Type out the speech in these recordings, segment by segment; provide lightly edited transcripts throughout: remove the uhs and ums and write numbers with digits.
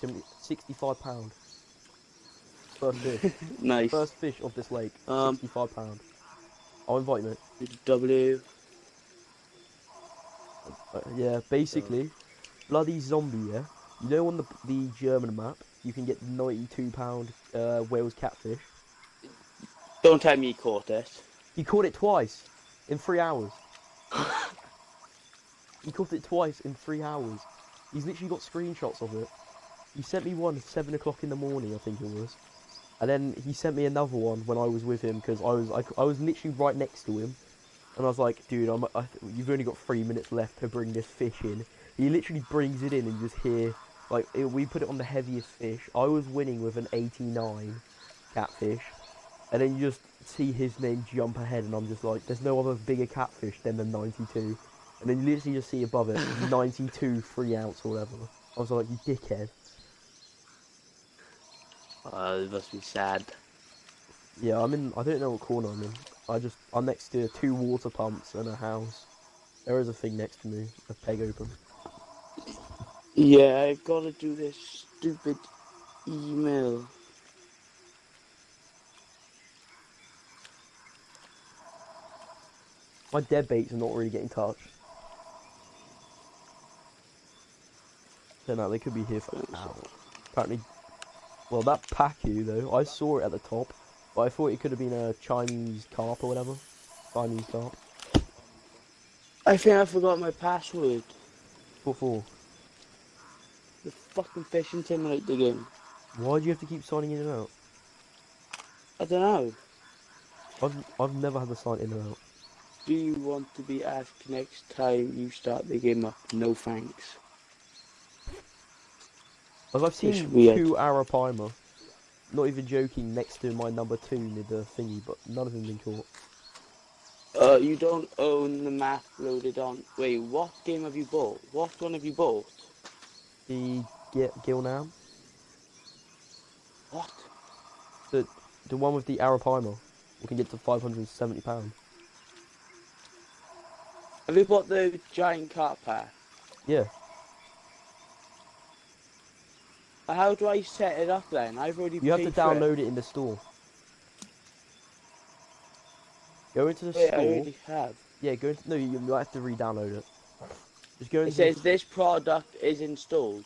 £65. First fish. Nice. First fish of this lake. £65. I'll invite you, mate. W. Yeah, basically, bloody zombie. Yeah, you know on the German map, you can get £92 Wales catfish. Don't tell me you caught it. He caught it twice in 3 hours. He caught it twice in 3 hours. He's literally got screenshots of it. He sent me one at 7 o'clock in the morning, I think it was. And then he sent me another one when I was with him because I was literally right next to him. And I was like, dude, you've only got 3 minutes left to bring this fish in. He literally brings it in and you just hear, like, we put it on the heaviest fish. I was winning with an 89 catfish. And then you just see his name jump ahead and I'm just like, there's no other bigger catfish than the 92. And then you literally just see above it, 92 3 ounce or whatever. I was like, you dickhead. It must be sad. Yeah, I don't know what corner I'm in. I'm next to 2 water pumps and a house. There is a thing next to me, a peg open. Yeah, I've got to do this stupid email. My dead baits are not really getting touched. Don't know, they could be here for hours. Apparently, well, that Pacu though, I saw it at the top, but I thought it could have been a Chinese carp or whatever. Chinese carp. I think I forgot my password. What for? The fucking fishing simulator game. Why do you have to keep signing in and out? I don't know. I've never had to sign in and out. Do you want to be asked next time you start the game up? No thanks. Like I've seen 2 Arapaima. Not even joking, next to my number 2 near the thingy, but none of them been caught. You don't own the map loaded on. Wait, what game have you bought? What one have you bought? The Gilnam? What? The one with the Arapaima. We can get to £570. Have you bought the giant carp pack? Yeah. How do I set it up then? I've already You have paid to for download it. it in the store. Go into the Wait, store. I already have. Yeah, no, you might have to re-download it. Just go into It says this product is installed.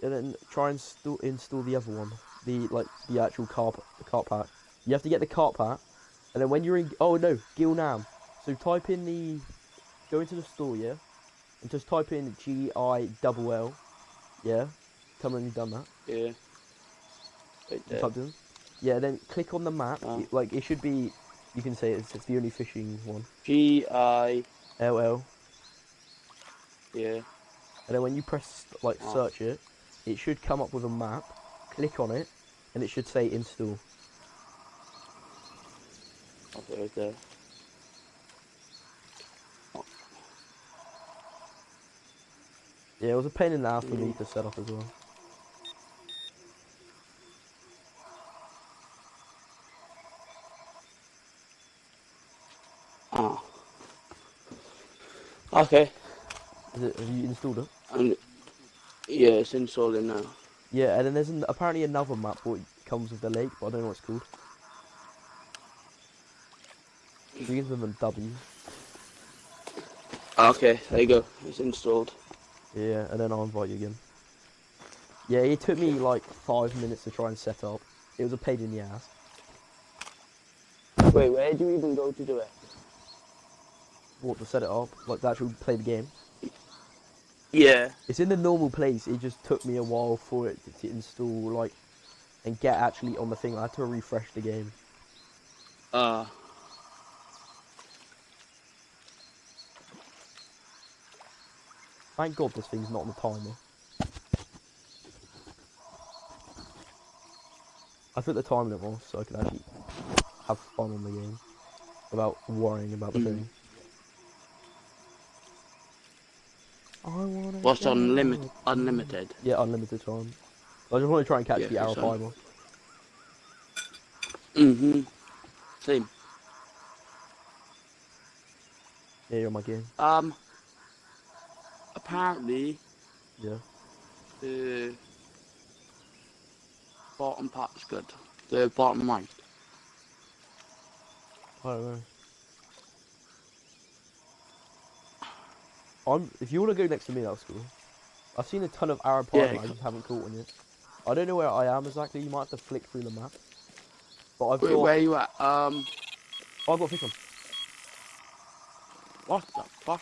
and then try and install the other one. The actual carp pack. You have to get the carp pack, and then when you're in, oh no, Gilnam. So type in go into the store, yeah, and just type in GILL, yeah. Tell me when you've done that. Yeah. Right there. Typed in. Yeah, then click on the map. Oh. It should be. You can say it's the only fishing one. GI. LL. Yeah. And then when you press search it, it should come up with a map. Click on it, and it should say install. Okay, right there. Oh. Yeah, it was a pain in the ass for me to set up as well. Oh. Okay. Have you installed it? Yeah, it's installing now. Yeah, and then there's apparently another map what comes with the lake, but I don't know what it's called. It begins with a W. Okay, there you go. It's installed. Yeah, and then I'll invite you again. Yeah, it took me like 5 minutes to try and set up. It was a pain in the ass. Wait, where do you even go to do it? What, to set it up? Like, to actually play the game? Yeah. It's in the normal place. It just took me a while for it to install, like, and get actually on the thing. I had to refresh the game. Thank God this thing's not on the timer. I put the time limit off so I could actually have fun on the game without worrying about the thing. What's unlimited? Yeah, unlimited time. I just want to try and catch the Arapaima. Same. Yeah, you're on my game. Apparently. Yeah. bottom part's good? The bottom right. I don't know. If you want to go next to me, that's cool. I've seen a ton of arapaima, Yeah, I just haven't caught one yet. I don't know where I am exactly, you might have to flick through the map. But wait, where you at? I've got fish on. What the fuck?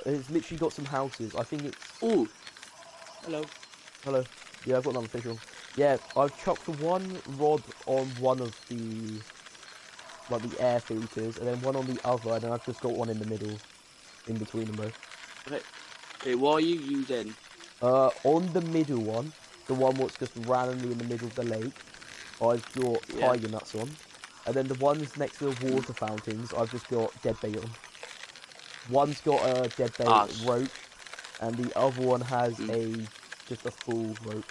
It's literally got some houses. I think it's... Ooh. Hello. Hello. Yeah, I've got another fish on. Yeah, I've chucked one rod on one of the... like the air filters, and then one on the other, and then I've just got one in the middle. In between them both. Wait, what are you using? On the middle one, the one what's just randomly in the middle of the lake, I've got tiger nuts on. And then the ones next to the water fountains, I've just got dead bait on. One's got a dead bait rope, and the other one has just a full rope.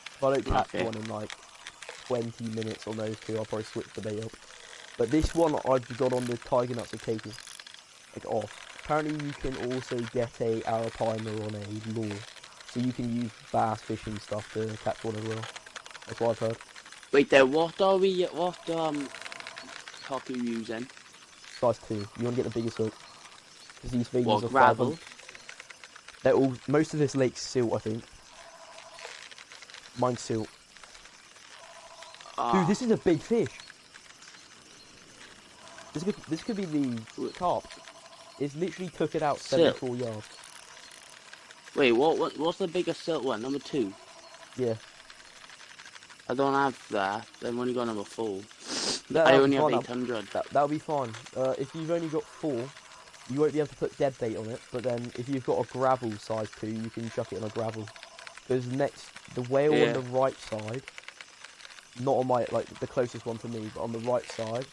If I don't catch one in like 20 minutes on those two, I'll probably switch the bait up. But this one I've got on the tiger nuts are taken like off. Apparently you can also get a arapaima on a lure, so you can use bass fishing stuff to catch one as well. That's what I've heard. Wait there, what cock are you using? Size 2. You want to get the biggest hook. Because these things What, are gravel? They're all, most of this lake's silt, I think. Mine's silt. Dude, this is a big fish. This could be the carp. It's literally took it out 74 yards. Wait, what's the biggest silt one? Number 2? Yeah. I don't have that. I've only got number 4. I I only have 800. That'll be fine. If you've only got 4, you won't be able to put dead bait on it. But then if you've got a gravel size 2, you can chuck it on a gravel. Because the whale on the right side, not on my, like, the closest one to me, but on the right side,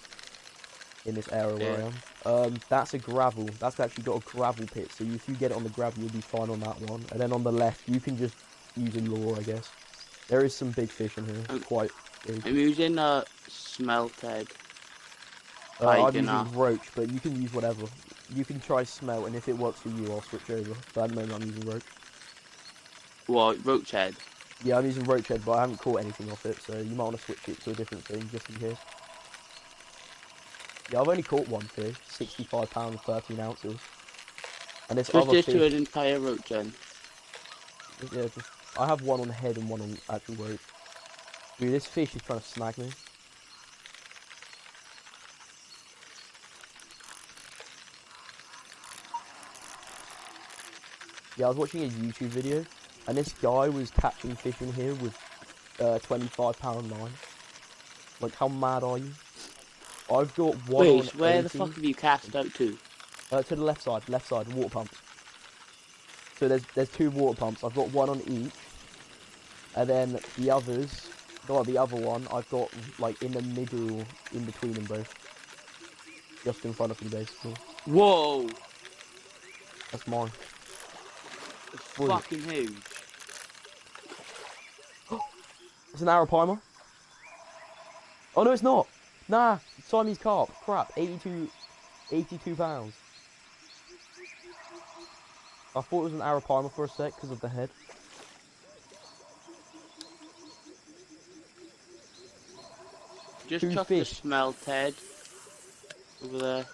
in this area where I am, that's a gravel. That's actually got a gravel pit, so if you get it on the gravel, you'll be fine on that one. And then on the left, you can just use a lure, I guess. There is some big fish in here, quite big. I'm using a smelted. I'm using roach, but you can use whatever. You can try smelt, and if it works for you, I'll switch over. But at the moment, I'm using roach. What, roach head? Yeah, I'm using roach head, but I haven't caught anything off it, so you might want to switch it to a different thing, just in case. Yeah, I've only caught one fish, 65 pounds, 13 ounces. And this other fish... to an entire roach then? Yeah, I have one on the head and one on actual rope. Dude, this fish is trying to snag me. Yeah, I was watching a YouTube video, and this guy was catching fish in here with 25-pound line. Like, how mad are you? I've got one on 80. Where the fuck have you cast out to? To the left side, water pumps. So there's 2 water pumps. I've got one on each, and then the others, the other one, I've got like in the middle, in between them both, just in front of me, basically. Whoa! That's mine. It's fucking huge. It's an arapaima. Oh no, it's not. Nah, Siamese carp. Crap, 82 pounds. I thought it was an arapaima for a sec because of the head. Just chuck the smelt head over there.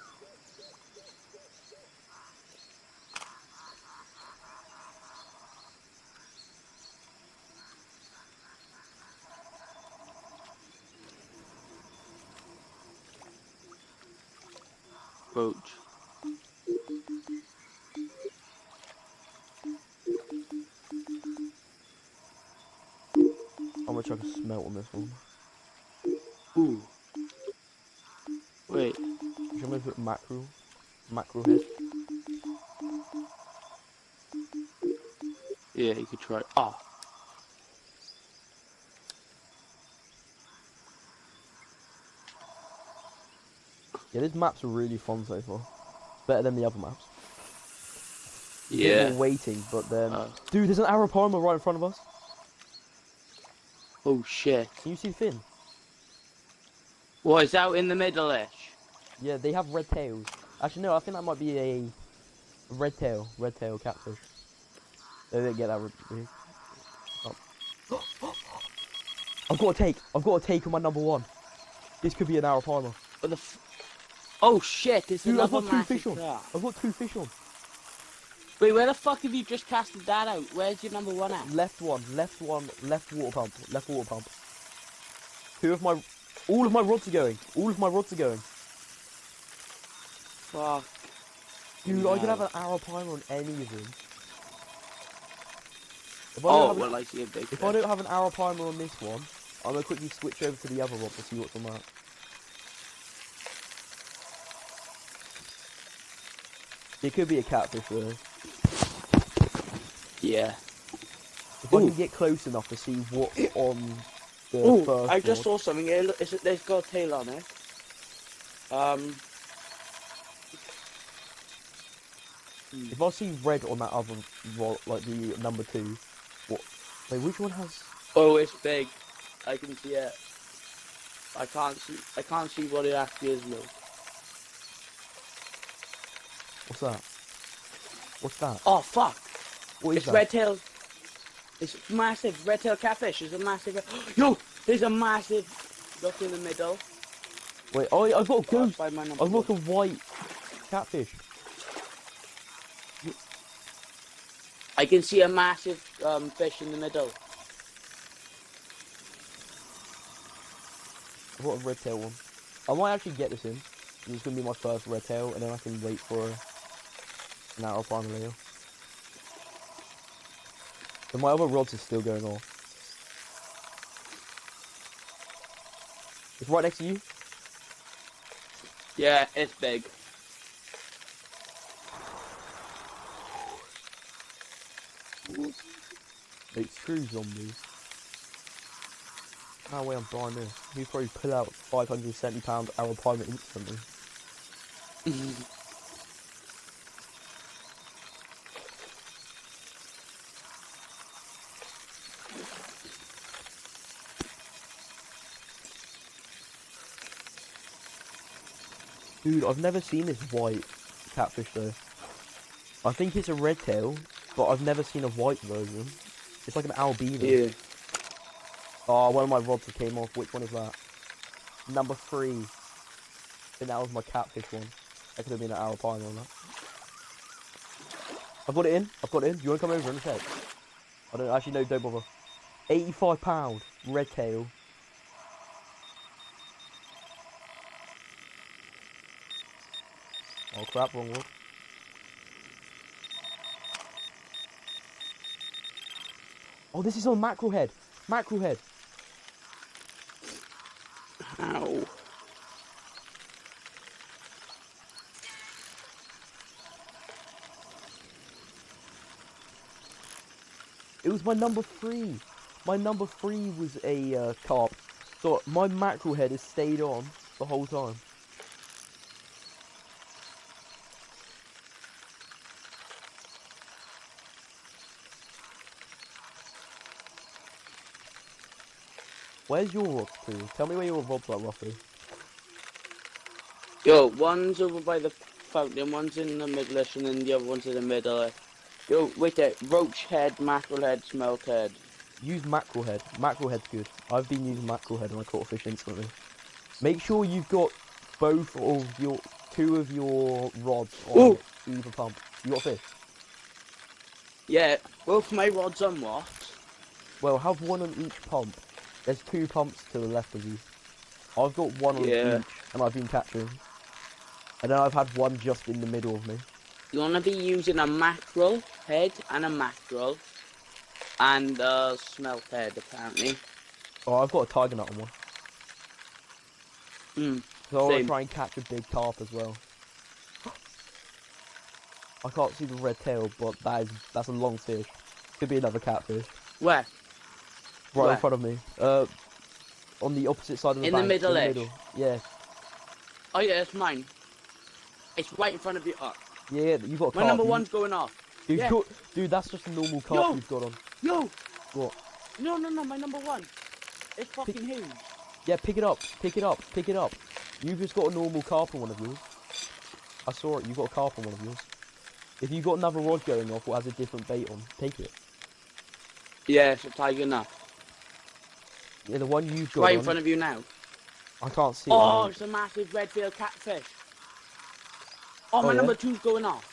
Roach. I'm gonna chuck a smelt on this one. Ooh. Wait. I'm gonna put mackerel head. Yeah, you could try. Ah. Yeah, these maps are really fun so far. Better than the other maps. Yeah. More waiting, but then... Dude, there's an arapaima right in front of us. Oh shit. Can you see the fin? What, is out in the middle-ish? Yeah, they have red tails. Actually, no, I think that might be a red tail catfish. They didn't get that big. Oh. I've got to take on my number one. This could be an arapaima. What the Oh shit, it's Dude, I've another got two massive fish on. crab. I've got 2 fish on. Wait, where the fuck have you just casted that out? Where's your number one at? Left one, left water pump, left water pump. All of my rods are going. All of my rods are going. Fuck. Dude, I could No. have an arapaima on any of them. Oh, well, I see a big If I don't have an arapaima on this one, I'm gonna quickly switch over to the other rod to see what's on that. It could be a catfish though. Yeah. If I Ooh. can get close enough to see what's on the Oh, first I just rod. saw something. There's got a tail on it. If I see red on that other rod, like the number 2, what? Wait, which one has? Oh, it's big. I can see it. I can't see what it actually is, though. What's that? What's that? Oh fuck! What is It's that? red tail. It's massive. Red tail catfish is a massive. Yo, there's a massive. Look in the middle. Wait, oh, I've got a That's ghost. by my number I've got a one. white catfish. I can see a massive fish in the middle. I've got a red tail one. I might actually get this in. It's gonna be my first red tail, and then I can wait for an arapaima later. So my other rods are still going off. It's right next to you. Yeah, it's big. Wait, screw zombies. No way I'm buying this. You probably pull out £570 arapaima instantly. Dude, I've never seen this white catfish though. I think it's a red tail, but I've never seen a white version. It's like an albino. Yeah. Oh, one of my rods came off. Which one is that? Number 3. I think that was my catfish one. That could have been an arapaima on that. I've got it in. I've got it in. Do you want to come over and check? I don't actually, no, don't bother. £85 red tail. Oh crap, wrong one. Oh, this is on mackerel head. Mackerel head. Ow. It was my number 3. My number 3 was a carp. So my mackerel head has stayed on the whole time. Where's your rods to? Tell me where your rods are roughly. Yo, one's over by the fountain, one's in the middle-ish, and then the other one's in the middle. Yo, wait there. Roach head, mackerel head, smelt head. Use mackerel head. Mackerel head's good. I've been using mackerel head and I caught a fish instantly. Make sure you've got both of your 2 of your rods on Ooh. either pump. You got a fish? Yeah, both my rods on what? Well, have one on each pump. There's 2 pumps to the left of you. I've got one on Yeah. each, and I've been catching. And then I've had one just in the middle of me. You want to be using a mackerel head and a mackerel. And a smelt head, apparently. Oh, I've got a tiger nut on one. Hmm. So I want to Same. try and catch a big carp as well. I can't see the red tail, but that's a long fish. Could be another catfish. Where? Right Where? in front of me. On the opposite side of the In the bank. middle in the edge? middle. Yeah. Oh yeah, it's mine. It's right in front of you. Oh. Yeah, you got a My carp. number You- one's going off. Dude, yeah. dude, that's just a normal carp Yo! you've got on. Yo! What? No, my number one. It's fucking huge. Yeah, pick it up. Pick it up. Pick it up. You've just got a normal carp on one of yours. I saw it. You got a carp on one of yours. If you've got another rod going off or has a different bait on, take it. Yeah, it's a tiger nut. Yeah, the one you've got Right in on, front of you now. I can't see it. Oh, mate. it's a massive red-tailed catfish. Oh, Oh, my yeah? number 2's going off.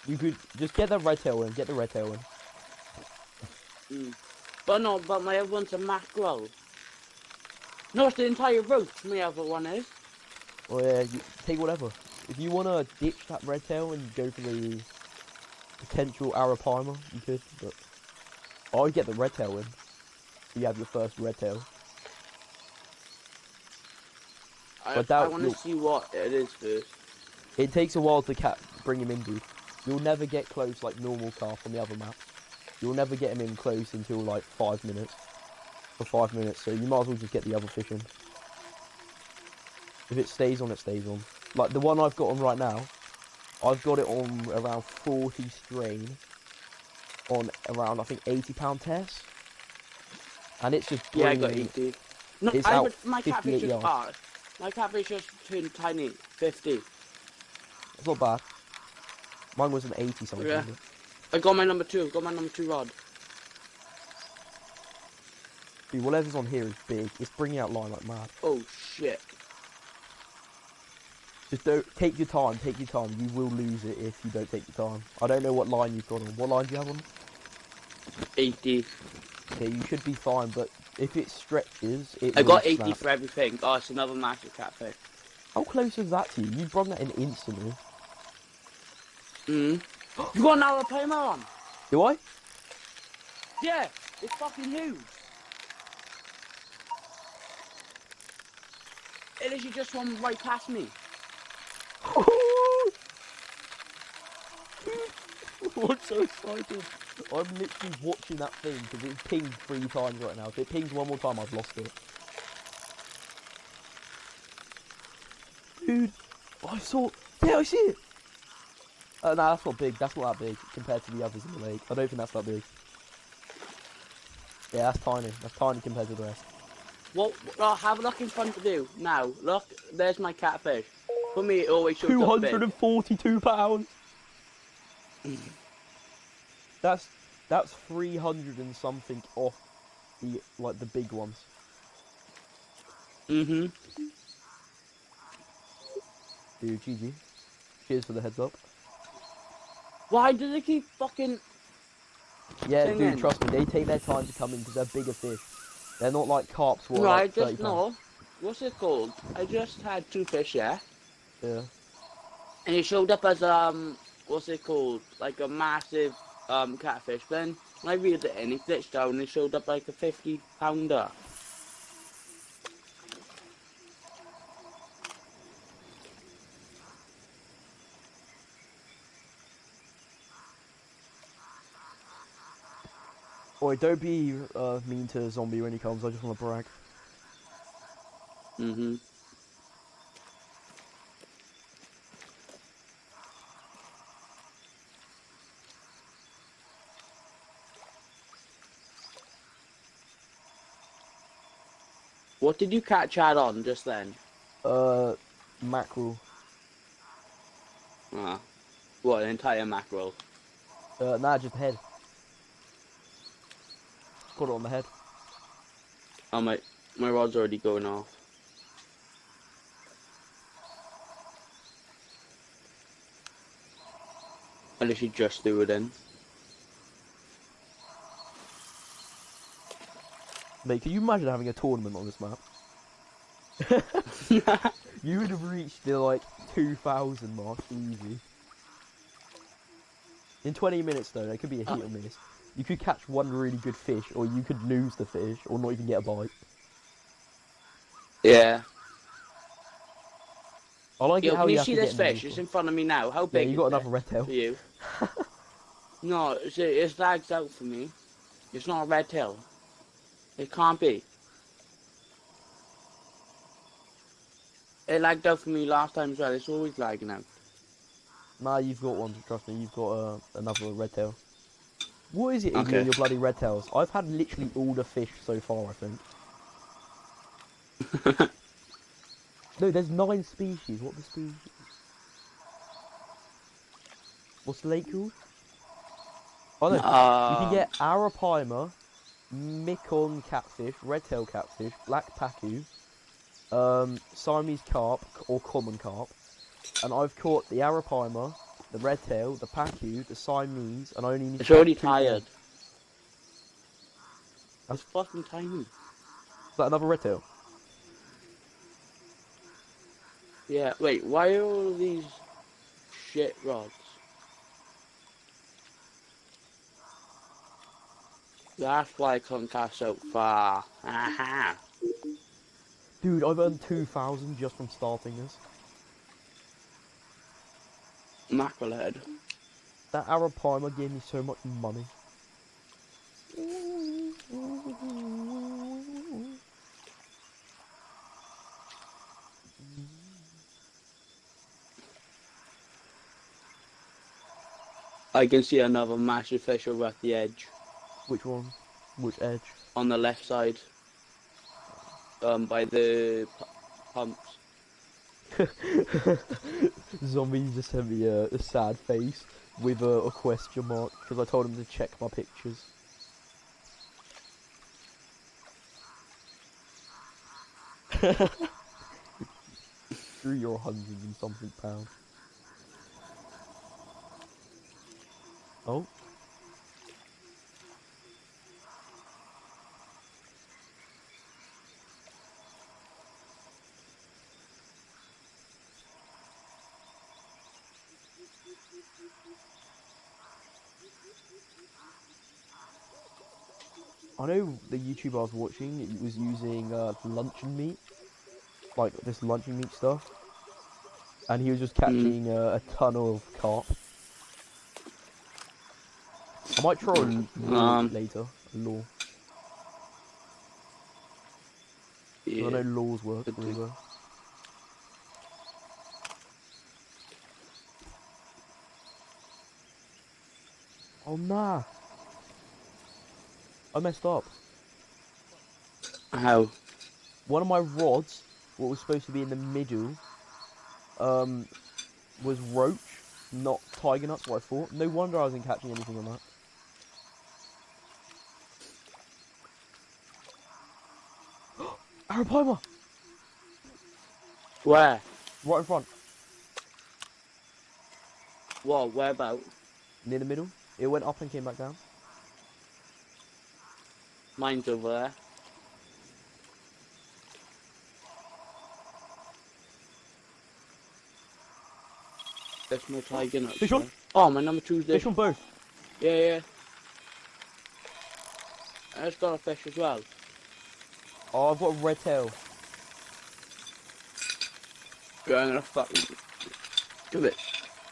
You could just get the red tail in. Get the red tail in. But no, but my other one's a mackerel. No, it's the entire roach, my other one is. Oh yeah, take whatever. If you wanna ditch that red tail and go for the potential arapaima, you could. But I'd get the red tail in. So you have your first red tail. I But that want to see what it is first. it takes a while to bring him in, dude. You'll never get close like normal carp on the other map. You'll never get him in close until like 5 minutes. For 5 minutes, so you might as well just get the other fish in. If it stays on, it stays on. Like the one I've got on right now, I've got it on around 40 strain on around, I think, 80-pound test. And it's just Yeah, I bringing... got 80. No, It's out my catfish 58 just yards. my catfish just turned tiny. 50. It's not bad. Mine was an 80 something. Yeah. I got my number 2. I've got my number 2 rod. Dude, whatever's on here is big. It's bringing out line like mad. Oh shit. Just don't take your time. Take your time. You will lose it if you don't take your time. I don't know what line you've got on. What line do you have on? 80. Okay, you should be fine, but if it stretches, it I will got 80 snap. for everything. Oh, it's another massive catfish. How close is that to you? You brought that in instantly. You got an arapaima on? Do I? Yeah, it's fucking huge. It literally just swam right past me. I'm so excited. I'm literally watching that thing because it's pinged 3 times right now. If it pings one more time, I've lost it. Dude, I saw... Yeah, I see it. No, that's not big. That's not that big compared to the others in the lake. I don't think that's that big. Yeah, that's tiny. That's tiny compared to the rest. Well, have a look in front of you. Now, look, there's my catfish. For me, it always shows up big. 242 pounds. That's 300 and something off the big ones. Mhm. Dude, GG. Cheers for the heads up. Why do they keep fucking... Yeah, singing? dude, trust me, they take their time to come in because they're bigger fish. They're not like carps. What, No, I like 30 just pounds. know. What's it called? I just had 2 fish, yeah? Yeah. And it showed up as, what's it called? Like a massive, catfish. Then, when I reeled it in, it glitched out and it showed up like a 50-pounder. Oi, don't be mean to Zombie when he comes. I just want to brag. Mhm. What did you catch out on just then? Mackerel. Ah. What, an entire mackerel? Nah, just head. Got it on the head. Oh, my rod's already going off. I literally just threw it in. Mate, can you imagine having a tournament on this map? You would have reached the, like, 2,000 mark easy. In 20 minutes, though, there could be a hit or miss. You could catch one really good fish, or you could lose the fish, or not even get a bite. Yeah. I like it Yo, how can you have see to this get in the fish? It's water. in front of me now. How Yeah, big you got is another it red tail. for you? No, it lags out for me. It's not a red tail. It can't be. It lagged out for me last time as well. It's always lagging out. Nah, you've got one, trust me, you've got another red tail. What is it in you Okay. and your bloody red tails? I've had literally all the fish so far, I think. No, there's 9 species. What are the species? What's the lake called? Oh no, you can get arapaima, Mekong catfish, red-tailed catfish, black pacu, Siamese carp or common carp, and I've caught the arapaima, the red-tail, the pacu, the Siamese, and I only need to It's catch already 2 more. tired. That's- It's fucking tiny. Is that another red-tail? Yeah, wait, why are all these shit rods? That's why I couldn't cast so far. Aha. Dude, I've earned 2,000 just from starting this. Mackerelhead. That arapaima gave me so much money. I can see another massive fish over at the edge. Which one? Which edge? On the left side. By the pumps. Zombie just sent me a sad face with a question mark because I told him to check my pictures. Screw your 100 and something pound. Oh. I know the YouTuber I was watching, it was using luncheon meat, like this luncheon meat stuff, and he was just catching a ton of carp. I might try a lure later, a lure. Yeah. I know lures work Good really thing. well. Oh nah! I messed up. How? One of my rods, what was supposed to be in the middle, was roach, not tiger nuts, what I thought. No wonder I wasn't catching anything on that. Arapaima! Where? Right in front, What? Where about? near the middle. It went up and came back down. Mine's over there. There's no tiger nuts. Fish on? there. Oh, my number 2's this. Fish on both. Yeah. I just got a fish as well. Oh, I've got a red tail. Yeah, I'm gonna fucking do it.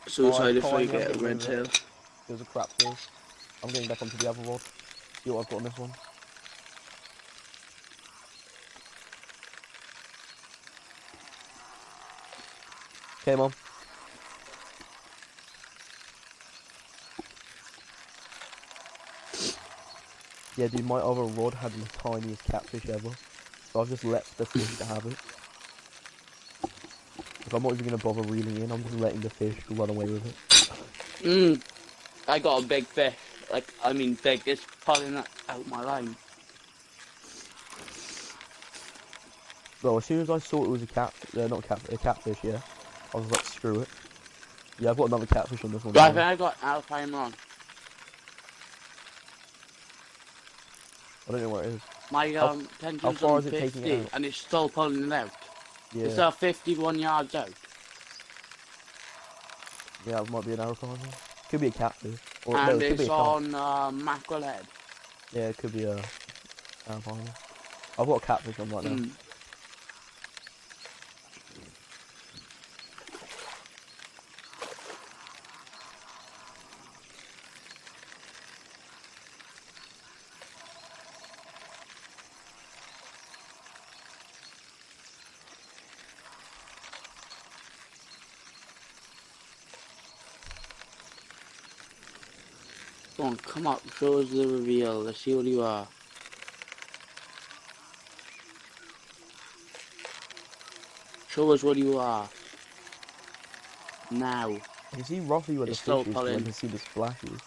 Suicide if I tiny, I'm get a getting red over tail. There's a crap fish. I'm getting back onto the other rod. See what I've got on this one. Okay, Mom. Yeah, dude, my other rod had the tiniest catfish ever. So I've just let the fish to have it. If I'm not even going to bother reeling in, I'm just letting the fish run away with it. I got a big fish. Like, I mean big. It's pulling out my line. Well, as soon as I saw it was a catfish, yeah, I was like, screw it. Yeah, I've got another catfish on this one. But I think I got alpine on. I don't know where it is. My how tension's far on is it taking 50 it out? and it's still pulling it out. Yeah, It's 51 yards out. yeah, it might be an arapaima. Could be a catfish. Or, no, And it could be it's a carp. on mackerelhead. Yeah, it could be a arapaima. I've got a catfish on right now. Go on, come up, show us the reveal. Let's see what you are. Show us what you are. Now. I can see roughly where It's the still fish is, 'cause I pulling. can see the splashes.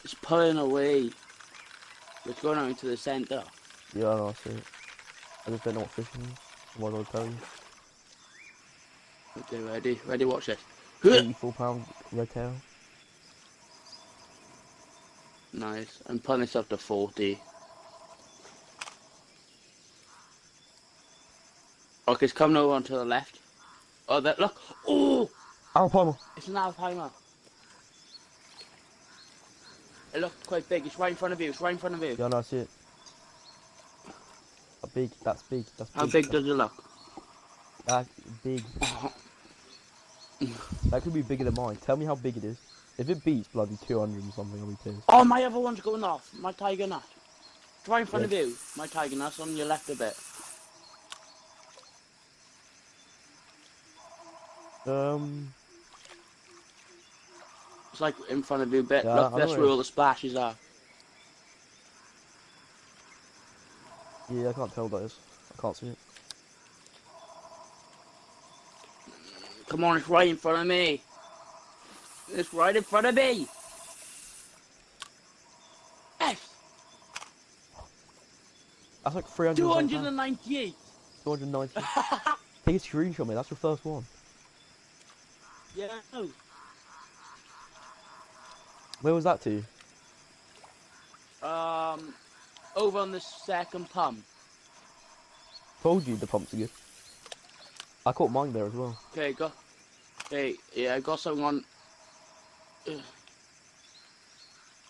It's pulling away. It's going out into the centre. Yeah, I know, I see it. I just don't know what fish it is. What I'll tell you. Okay, ready? Ready, watch this. 84-pound red tail. Nice. I'm pulling this up to 40. Okay, it's coming over onto the left. Oh, that look. Oh, Arapaima. it's an alpina. It looked quite big. It's right in front of you. It's right in front of you. Yeah, no, I see it. Big, that's big, that's big. How big does it look? That's big. That could be bigger than mine. Tell me how big it is. If it beats bloody 200 or something, I'll be pissed. Oh, my other one's going off. My tiger nut. It's right in front Yeah. of you. My tiger nut's on your left a bit. It's like in front of you a bit. Yeah, Look, I know that's where where it all the splashes are. Yeah, I can't tell those. I can't see it. Come on, it's right in front of me. It's right in front of me. Yes! That's like 300 pounds. 298. 290. Take a screenshot, mate. That's your first one. Yeah, I know. Where was that to? Over on the second pump. Told you the pumps are good. I caught mine there as well. Okay, go. Okay, yeah, I got something on.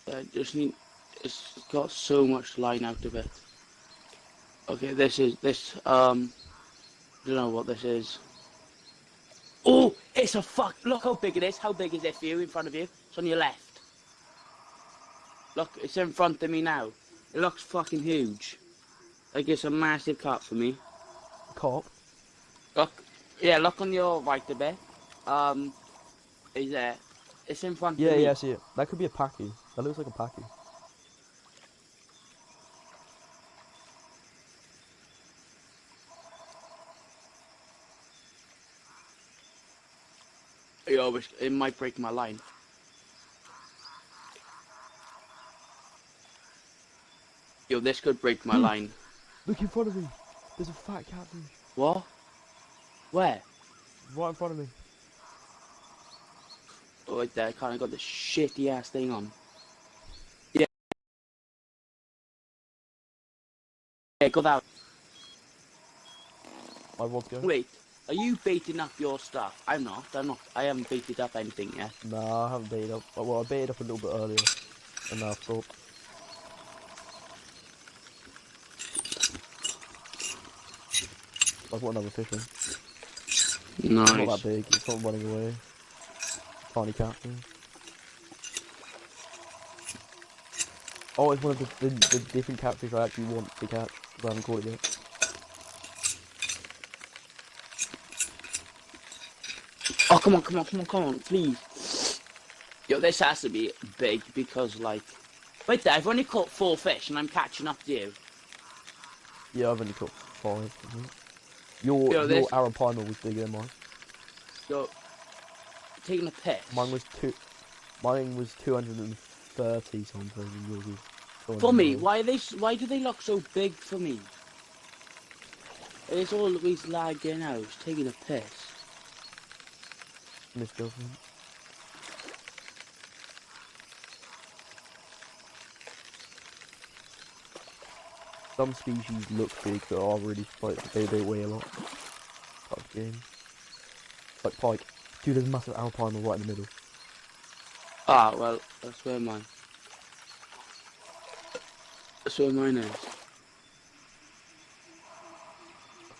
I just need. It's got so much line out of it. Okay, don't know what this is. Oh, it's a fuck. Look how big it is. How big is it for you in front of you? It's on your left. Look, it's in front of me now. It looks fucking huge. Like it's a massive cut for me. Cop? Look, yeah, look on your right a bit. Is there? It's in front Yeah, of me. yeah, I see it. That could be a packy. That looks like a packy. Yo, it might break my line. Yo, this could break my line. Look in front of me. There's a fat catfish. What? Where? Right in front of me. Oh, right there. I kind of got this shitty ass thing on. Yeah. Yeah, go that. My rod's going. Wait, are you baiting up your stuff? I'm not. I haven't baited up anything yet. Nah, I haven't baited up. Well, I baited up a little bit earlier. And now I've stopped. I've got another fish in. It's not that big. It's not running away. Tiny catfish. Oh, it's one of the different catfish I actually want to catch. Because I haven't caught it yet. Oh, come on, please. Yo, this has to be big because, like... Wait there, I've only caught 4 fish and I'm catching up to you. Yeah, I've only caught 5. I think. Your Arapaima was bigger than mine. Yo, taking a piss. Mine was 230 something and yours was For me, why do they look so big for me? It's always lagging out, it's taking a piss. Misjudgment. Some species look big but are really like they weigh a lot. Type of game. Like pike. Dude, there's a massive Alpina right in the middle. Ah, well, that's where mine is.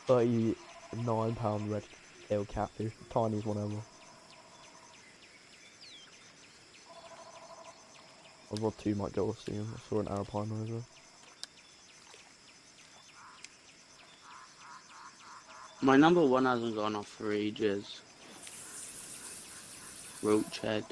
39-pound red tailed catfish, the tiniest one ever. I rod 2 might go off soon. I saw an Arapaima as well. My number 1 hasn't gone off for ages. Roach head.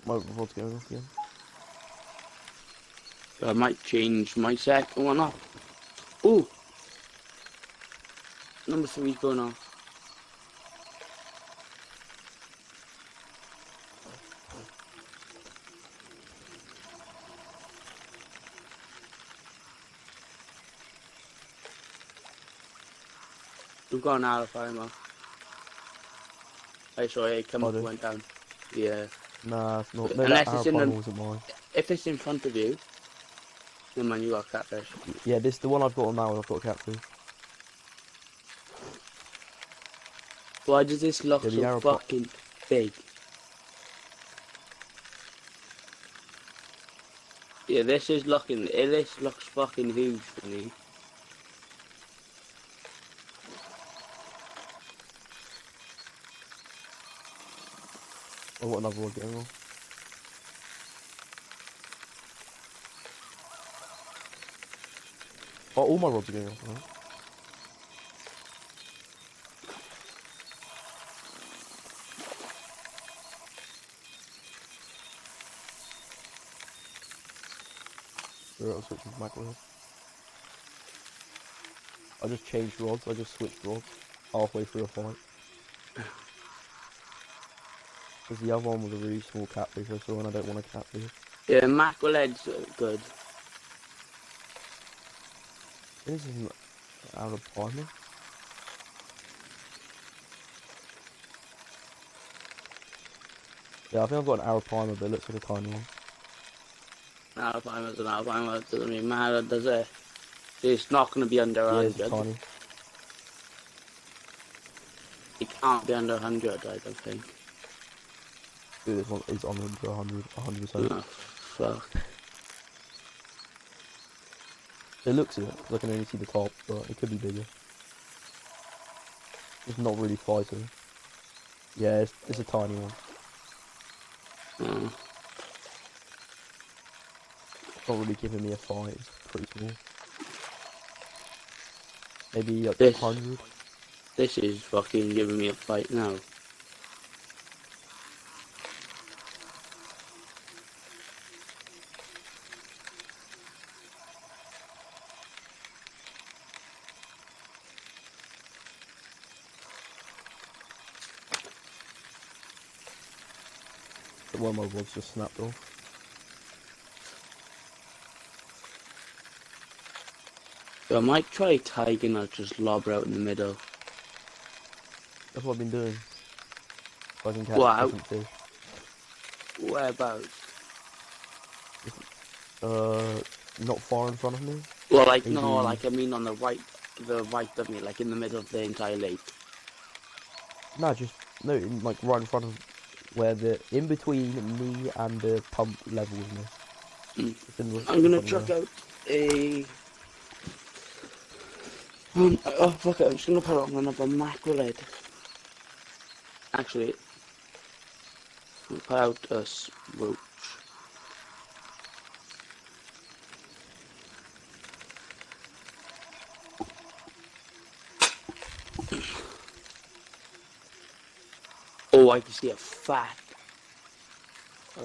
My rod's going off again. So I might change my second one off. Ooh! Number 3's going off. We've got an alpha. I saw it come Oh, up, do? went down. Yeah. Nah, it's not. No, Unless that it's in Arapima the- wasn't mine. If it's in front of you, then man, you got catfish. Yeah, this the one I've got on now. I've got a catfish. Why does this look Yeah, the so Arapima. fucking big? Yeah, this looks fucking huge for me. I've got another one getting on. Oh, all my rods are going off. Right? Right, I'll switch to macro. I just changed rods. I just switched rods halfway through a fight. Because the other one was a really small catfish I saw, and I don't want a catfish. Yeah, mackerel's good. This isn't out of primer. Yeah, I think I've got an Arapaima, but it looks like a tiny one. Alpine an alpine, it doesn't really matter, does it? It's not going to be under Yeah, it's 100. tiny. It can't be under 100, I don't think. Dude, this one is under 100, 100%. Oh, fuck. It looks it, because I can only see the top, but it could be bigger. It's not really fighting. Yeah, it's a tiny one. Oh. It's not really giving me a fight, it's pretty small. Maybe like This- 100? This is fucking giving me a fight now. But one of my rods just snapped off. So I might try Tiger and I'll just lob her out in the middle. That's what I've been doing. So I can catch Wow. different fish. Whereabouts? Not far in front of me. Well, like, no, Maybe- like, I mean on the right of me, like in the middle of the entire lake. No, no, like right in front of where in between me and the pump level with me. Mm. It's in the- I'm gonna in front chuck of out a... oh, fuck it, I'm just gonna put on another mackerel head. Actually, I'll put out a roach. Oh, I can see a fat.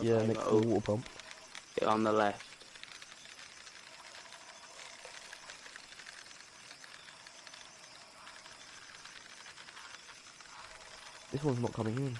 Yeah, next to the water pump. On the left. This one's not coming in.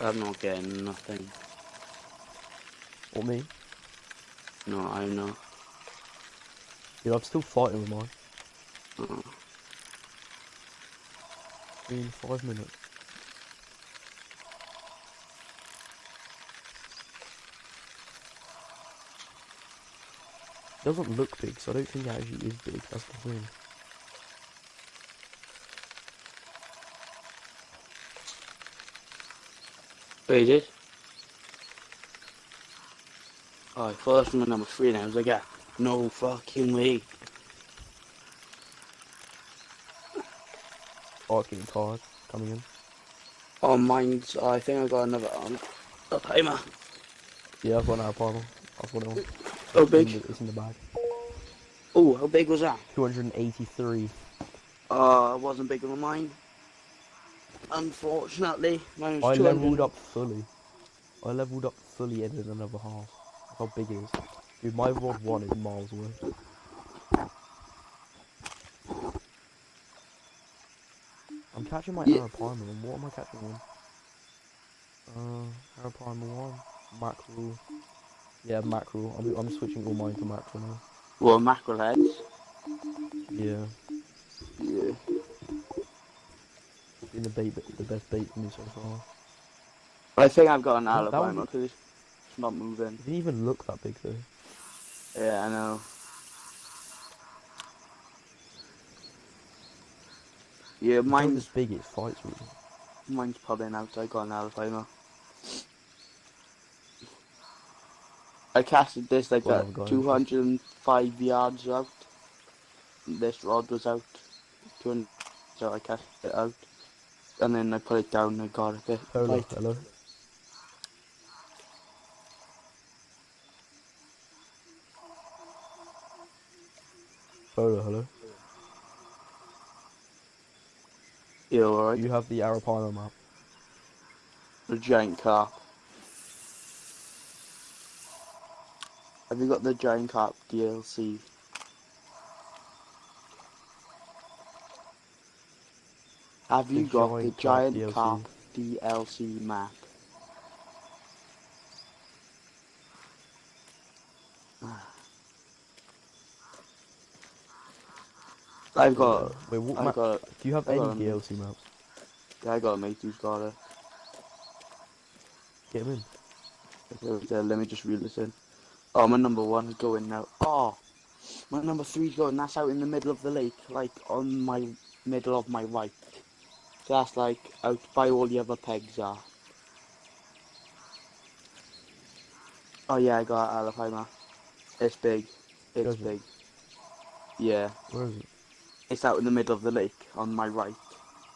I'm not getting nothing. Or me? No, I'm not. Dude, I'm still fighting with mine. Uh, In 5 minutes. Doesn't look big, so I don't think it actually is big. That's the thing. wait, is it? Oh, I thought that's my number 3 and I was like, yeah, no fucking way. Oh, it's getting tired. Coming in. Oh, mine's, I think I got another a timer. Yeah, I've got an Arapaima. I've got it on. How big? It's in the bag. Oh, how big was that? 283. It wasn't bigger than mine. Unfortunately, mine was I 200. leveled up fully. I leveled up fully and then another half. That's how big it is. Dude, my Rod 1 is miles away. I'm catching my Yeah. Arapaima on. What am I catching on? Arapaima 1. Mackerel. Yeah, mackerel. I'm switching all mine to mackerel now. Well, mackerel heads. Yeah. Yeah. It's been the best bait for me so far. I think I've got an That alibi one because it's not moving. didn't even look that big though. Yeah, I know. Yeah, It does mine's look big, it fights really. mine's popping out. I got an alibi. I casted this like Got at another guy in first. 205 yards out. This rod was out. 200, so I cast it out. And then I put it down and I got a bit Polo, bite. hello. Polo, hello. Yeah, Do alright. you have the Arapaima map? The giant carp. Have you got the giant carp DLC? Have The you got the Carp giant DLC. carp DLC map? I've Yeah. got, Wait, what I map? got, Do you have I got any a mate. DLC maps? Yeah, I got a mate who's got it. Get him in. Let me just reel this in. Oh, my number 1 is going now. Oh, my number 3's going. That's out in the middle of the lake, like on my middle of my right. So that's like out by all the other pegs are. Oh yeah, I got Alabama. It's big. It's Does it? big. Yeah. Where is it? It's out in the middle of the lake on my right.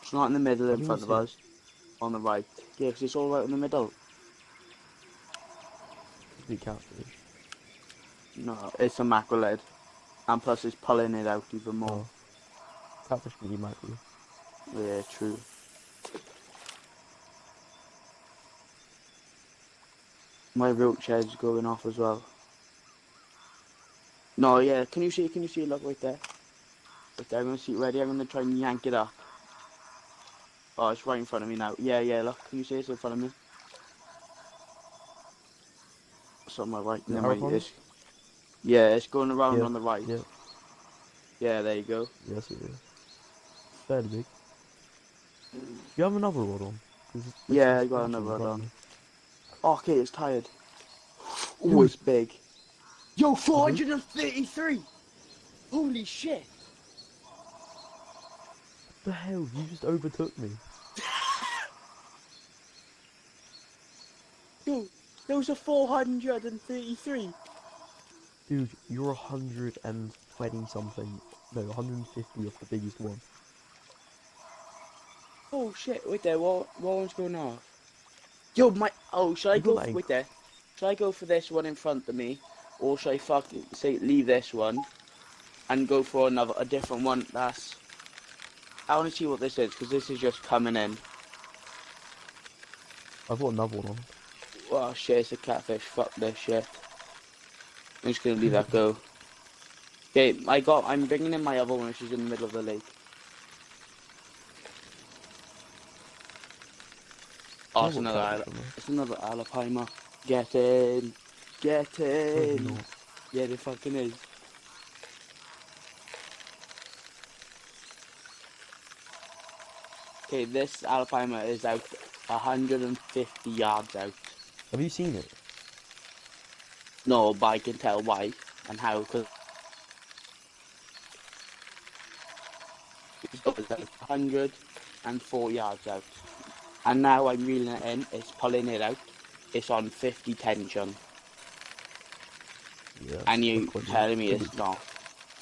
It's not in the middle Let in me front of see it. us. On the right. Yeah, 'cause it's all right in the middle. Be catfish. No, it's a mackerel head. And plus it's pulling it out even more. Oh, catfish can eat mackerel. Yeah, true. My roach head's going off as well. No, yeah, can you see, look right there? Right there, I'm gonna see it ready, I'm gonna try and yank it up. Oh, it's right in front of me now. Yeah, yeah, look, can you see it's in front of me? It's on my right, The never mind, Arapaima? yeah, it's going around Yeah. on the right. Yeah. Yeah, there you go. Yes, it is. It's fairly big. Do you have another rod on? Because it's Yeah, literally I got screeching another in rod front of on. me. Oh, okay, it's tired. Oh, Dude! it's big. Yo, How big? 433! Holy shit! What the hell? You just overtook me. Yo, there was a 433. Dude, you're 120 something. No, 150 off the biggest one. Oh shit, wait there, what one's going off? Yo, should I You got go, that wait there. Should I go for this one in front of me? Or should I fucking say, leave this one and go for a different one that's... I want to see what this is, because this is just coming in. I've got another one Oh shit, it's a catfish, fuck this shit. I'm just gonna leave that go. Okay, I'm bringing in my other one, which is in the middle of the lake. Oh, You know what catfish are, it's another Alabama. Get in. Get mate? No, they're in. not. Yeah, it fucking is. Okay, this Alabama is out 150 yards out. Have you seen it? No, but I can tell why and how, because it's 104 yards out. And now I'm reeling it in, it's pulling it out. It's on 50 tension. Yeah. And that's you quite big. telling me Could it's be- not.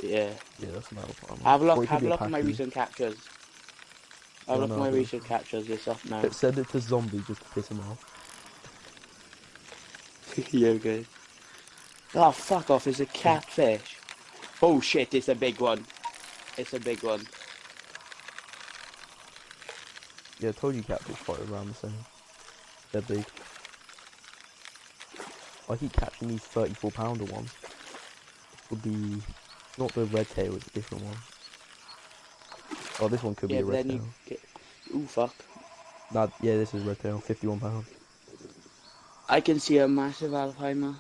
Yeah. Yeah, that's an Alabama. Have a Or look, it could have be a a look at my pasty. recent captures. Have a Yeah, look no, at my I don't. recent captures, it's up now. Send it to Zombie just to piss him off. Yeah, okay. Oh, fuck off, it's a catfish. Oh shit, it's a big one. It's a big one. Yeah, I told you catfish fight around the same. They're big. I keep catching these 34-pounder ones. Would be not the red tail, it's a different one. Oh, this one could be Yeah, a but red then you tail. get... Ooh, fuck. Nah, yeah, this is red tail, 51 pounds. I can see a massive Alzheimer.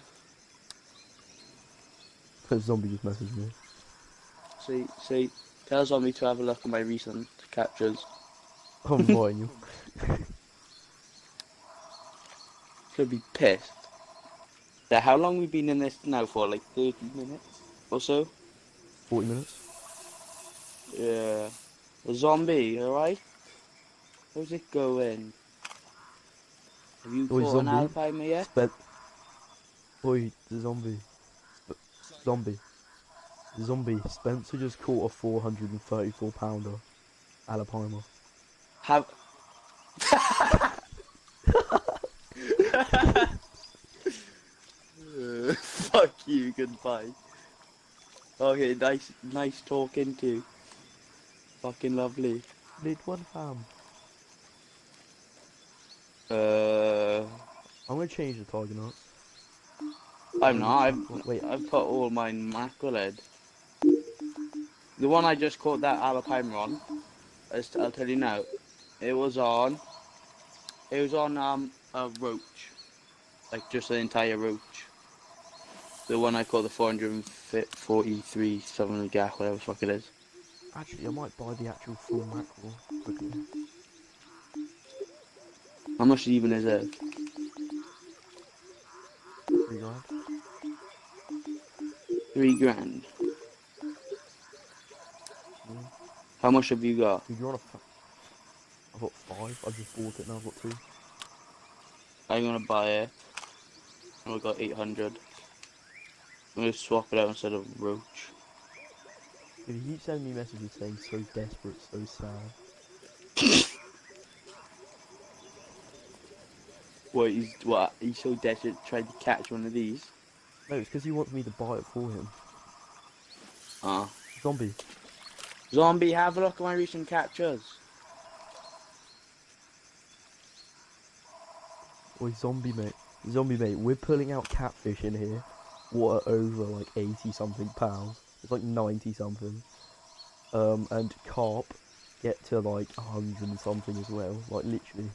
Zombie just messaged me. See, tell Zombie to have a look at my recent captures. I'm inviting you. Could be pissed. So how long we been in this now for? Like 30 minutes or so? 40 minutes. Yeah. Zombie, alright? How's it going? Have you Oi, caught an zombie. Alzheimer yet? Oi, the zombie. Zombie. Zombie. Spencer just caught a 434-pounder. Alabama. Have... Fuck you, goodbye. Okay, nice talking to you. Fucking lovely. Need one fam. I'm gonna change the target nuts. I'm not. Wait. I've put all mine mackerel. The one I just caught that Alabama on, I'll tell you now, it was on a roach, like just an entire roach. The one I caught the 443 something gap, whatever the fuck it is. Actually, I might buy the actual full mackerel quickly. How much even is it? $3 grand. 3 grand. Yeah. How much have you got? Dude, you're on I've got 5. I just bought it now. I've got 2. I'm gonna buy it. And we got 800. I'm gonna swap it out instead of roach. Dude, he keeps sending me messages saying so desperate, so sad. He's so desperate trying to catch one of these. No, it's because he wants me to buy it for him. Ah. Zombie. Zombie, have a look at my recent captures. Oi, zombie mate. Zombie mate, we're pulling out catfish in here. What are over like 80 something pounds. It's like 90 something. And carp get to like 100 and something as well. Like literally.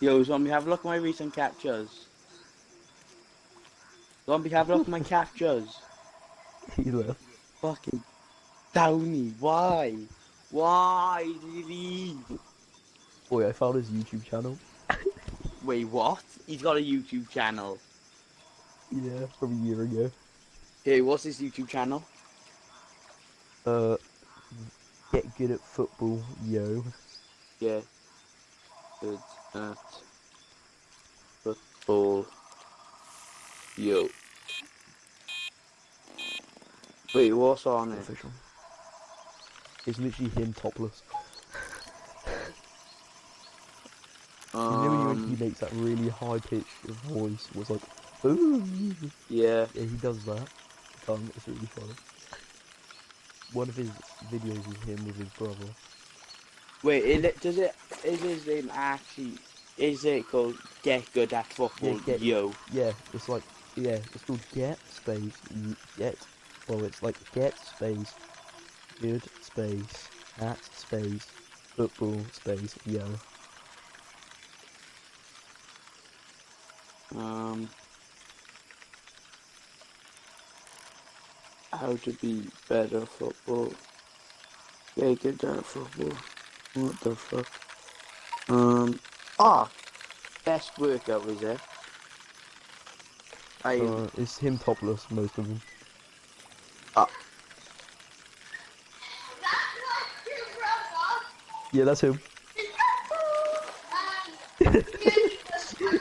Yo, Zombie, have a look at my recent captures. Zombie, have a look at my captures. He left. Fucking Downey, why? Why did you leave? Boy, I found his YouTube channel. Wait, what? He's got a YouTube channel. Yeah, from a year ago. Hey, what's his YouTube channel? Get good at football, yo. Yeah. Good at football. Yo. Wait, what's on it? Official. It's literally him topless. You know when he makes that really high pitched voice, was like, ooh. Yeah. Yeah, he does that. It's really funny. One of his videos is him with his brother. Wait, is his name actually, is it called Get Good at Football, yo? Yeah, it's like, yeah, it's called Get Space, Get, well it's like Get Space, Good space. At space. Football space. Yo. Um, how to be better at football. Yeah, get better at football. What the fuck? Best workout was it? It's him topless, most of them. uh, Yeah, that's him.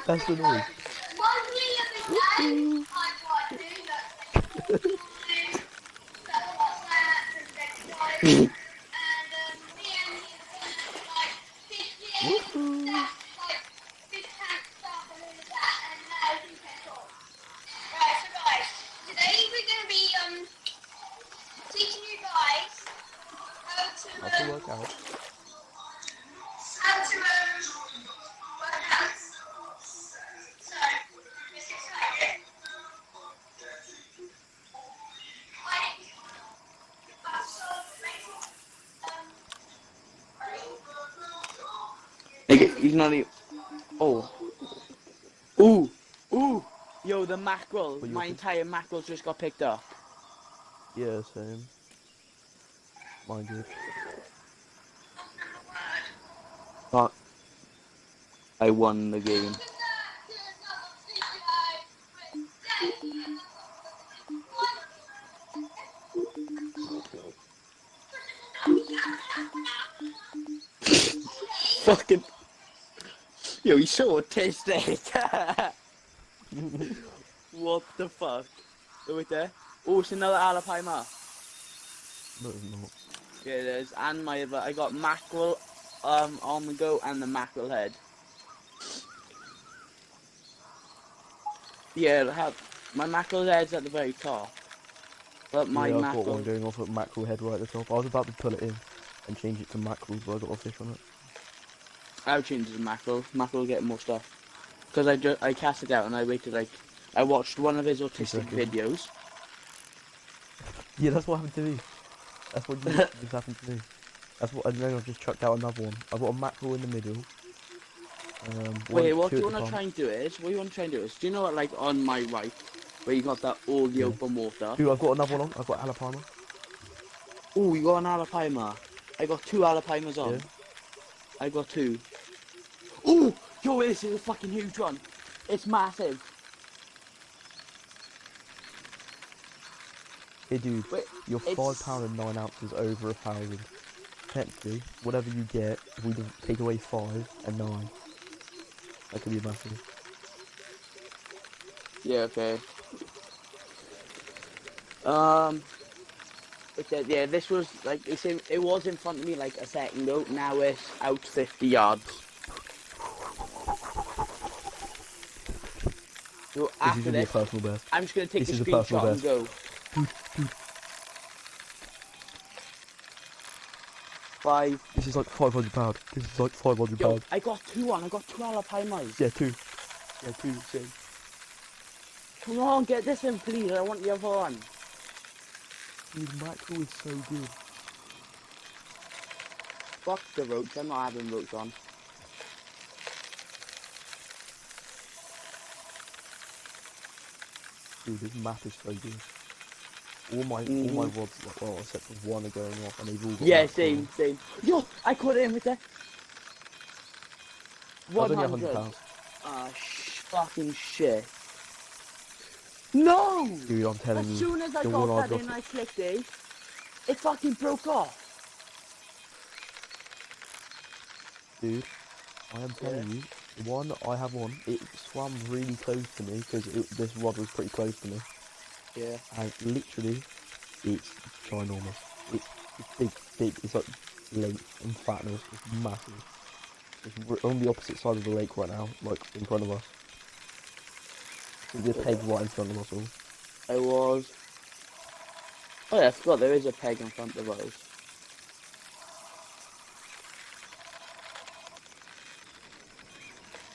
That's the noise. Woohoo! Teaching you guys How to work out. how to work out. So, let's get started. he's not even. Oh. Ooh. Ooh. Yo, the mackerel. What you My up to? entire mackerels just got picked up. Yeah, same. Mine good. But I won the game. Fucking. Yo, he's so autistic. What the fuck? Oh, wait there. Oh, it's another Alabama. No, it's not. Yeah, it is. And my other, I got mackerel on the go and the mackerel head. Yeah, my mackerel head's at the very top. But my Yeah, I've got mackerel. one going off at mackerel head right at the top. I was about to pull it in and change it to mackerel, but I got a fish on it. I'll change it to mackerel. Mackerel will get more stuff. Because I cast it out and I waited like. I watched one of his autistic seconds. videos. Yeah, that's what happened to me. That's what just happened to me. That's what, and then I've just chucked out another one. I've got a mackerel in the middle. Wait, One, what two you at the want to front. try and do is, do you know what, like, on my right, where you got that all the Yeah. open water? Dude, I've got another one on. I've got Alabama. Oh, you got an Alabama. I got two Alabamas on. Yeah. I got two. Oh, yo, this is a fucking huge one. It's massive. Hey, dude, Wait, you're it's... £5 and 9 ounces over 1,000. Technically, whatever you get, if we just take away 5 and 9, that could be massive. Yeah, okay. Yeah, this was, like, it was in front of me, like, a second ago. Now it's out 50 yards. So This is after gonna be a this, personal best. I'm just going to take This a is a personal screenshot and best. go. Dude, 5. this is like £500. This is like £500. Yo, I got two on. I got two Alabamas. Yeah, two. Yeah, two, same. Come on, get this in, please. I want the other one. Dude, mackerel is so good. Fuck the roach. I'm not having roach on. Dude, this map is so good. All my rods, like, well, except for one are going off, and they've all got Yeah, mackerel. same. Yo, I caught it in with that. That's only 100. £100. Ah, fucking shit. No! Dude, I'm telling As you, soon as I the one got I that got. in, I clicked it. It fucking broke off. Dude, I am telling you, the one I have on, it swam really close to me because this rod was pretty close to me, Yeah. and literally, it's ginormous. It's big. It's like length and fatness. It's massive. It's on the opposite side of the lake right now, like in front of us. There's a peg right in front of us all. I was. Oh yeah, I forgot there is a peg in front of us.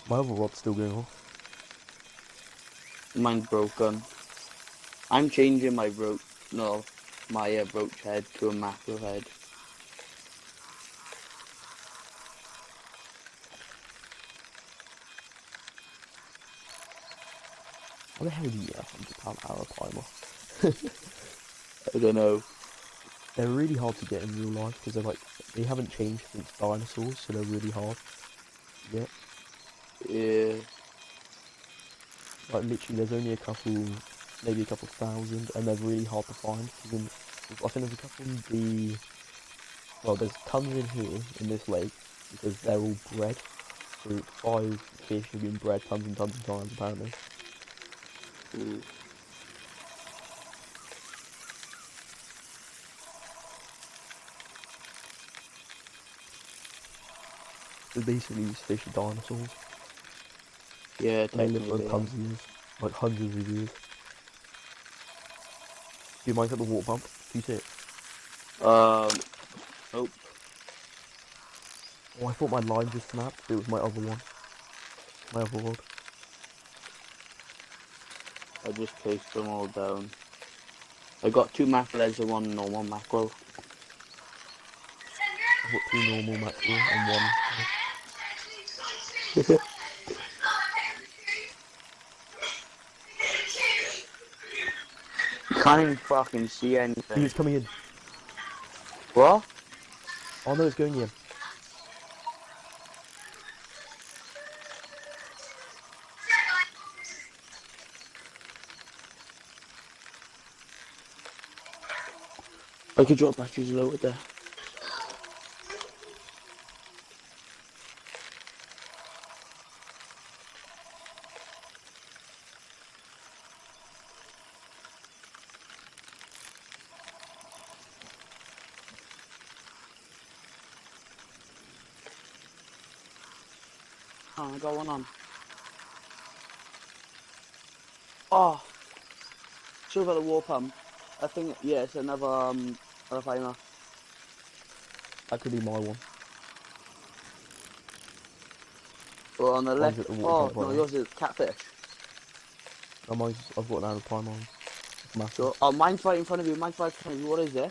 My other rod's still going off. Mine's broken. I'm changing my rope. No. my roach head to a mackerel head. How the hell do you get a £100 Arapaima? I don't know. They're really hard to get in real life because they haven't changed since dinosaurs, so they're really hard to get. Yeah. Like literally, there's only maybe a couple thousand, and they're really hard to find. I think there's a couple there's tons in here in this lake because they're all bred. So 5 fish have been bred tons and tons of times apparently. Ooh. So basically, these fish are dinosaurs. Yeah, And they live technically. for tons of years, like hundreds of years. Do you mind at the water pump? Do you see it? Nope. Oh, I thought my line just snapped, but it was my other one. My other rod. I just placed them all down. I got 2 mackerel heads and 1 normal mackerel. I've got 2 normal mackerel and 1. You can't even fucking see Dude, anything. it's coming in. What? Oh no, it's going in. I could drop batteries lower there. Oh, I got one on. Oh, sure about the war pump. I think, yeah, it's another timer. That could be my one. Or on the Mine's left. at the water Oh, pump right no, now. yours is catfish. No, I've got an Arapaima on. It's massive. Sure. Oh, mine's right in front of you. Mine's right in front of you. What is it?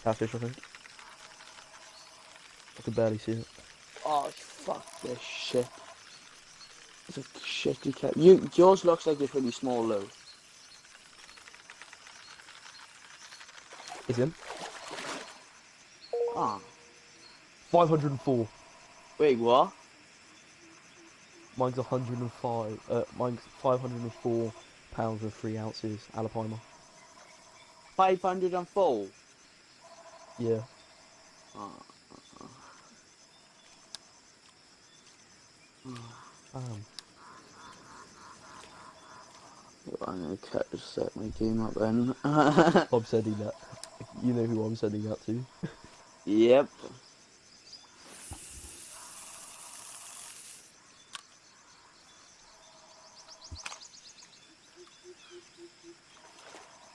Catfish, I think. I could barely see it. Oh, fuck this shit. It's a shitty cat. Yours looks like it's really small, though. It's in. Ah. 504. Wait, what? Mine's 105. Mine's 504 pounds and 3 ounces. Arapaima. 504? Yeah. Oh. Damn. I'm gonna set my game up then. I'm sending that. You know who I'm sending that to. Yep.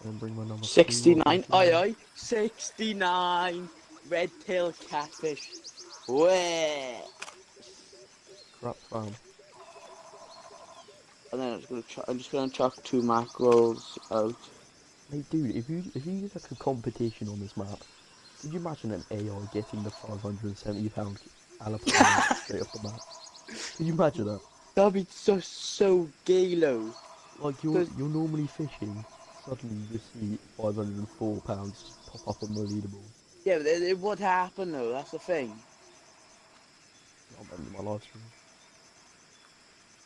And bring my number 69. 3 Aye, aye. 69. Red tail catfish. Way. Crap fam. And then I'm just gonna chuck 2 mackerels out. Hey dude, if you did like a competition on this map, could you imagine an AI getting the 570-pound Alabama straight off the map? Could you imagine that? That'd be so gay low. Like you're normally fishing, suddenly you just see 504 pounds pop up on the leaderboard. Yeah, but it would happen though, that's the thing. I'll end my live stream.